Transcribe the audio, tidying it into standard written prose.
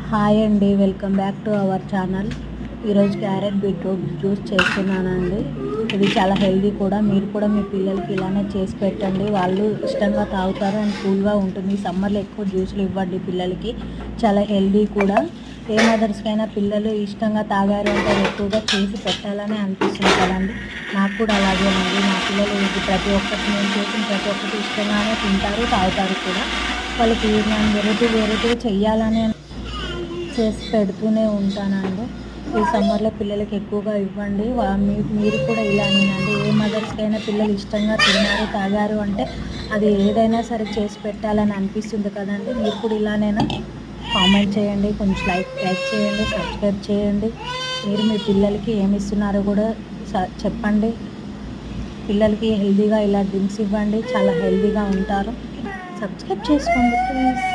Hi అండి, welcome back to our channel. ఈరోజు carrot beetroot juice చేస్తున్నానండి. ఇది చాలా హెల్దీ కూడా. మీరు కూడా మీ పిల్లలకి ఇలానే చేసి పెట్టండి. వాళ్ళు ఇష్టంగా తాగుతారు అండ్ కూల్గా ఉంటుంది. సమ్మర్లో ఎక్కువ జ్యూసులు ఇవ్వండి పిల్లలకి, చాలా హెల్దీ కూడా. ఏ మదర్స్కైనా పిల్లలు ఇష్టంగా తాగారు అంటే ఎక్కువగా చేసి పెట్టాలని అనిపిస్తుంది కదండి. నాకు కూడా అలాగేనండి. మా పిల్లలు ఇది ప్రతి ఒక్కటి, నేను చేసిన ప్రతి ఒక్కటి ఇష్టంగానే తింటారు, తాగుతారు కూడా. వాళ్ళకి నేను వెరైటీగా చెయ్యాలని చేసి పెడుతూనే ఉంటానండి. ఈ సమ్మర్లో పిల్లలకి ఎక్కువగా ఇవ్వండి. మీరు కూడా ఇలానేనండి. ఏ మదర్స్కైనా పిల్లలు ఇష్టంగా తిన్నారు, తాగారు అంటే అది ఏదైనా సరే చేసి పెట్టాలని అనిపిస్తుంది కదండి. మీరు కూడా ఇలానేనా? కామెంట్ చేయండి, కొంచెం లైక్ చేయండి, సబ్స్క్రైబ్ చేయండి. మీరు మీ పిల్లలకి ఏమి ఇస్తున్నారో కూడా చెప్పండి. పిల్లలకి హెల్తీగా ఇలా డ్రింక్స్ ఇవ్వండి, చాలా హెల్తీగా ఉంటారు. సబ్స్క్రైబ్ చేసుకోండి ప్లీజ్.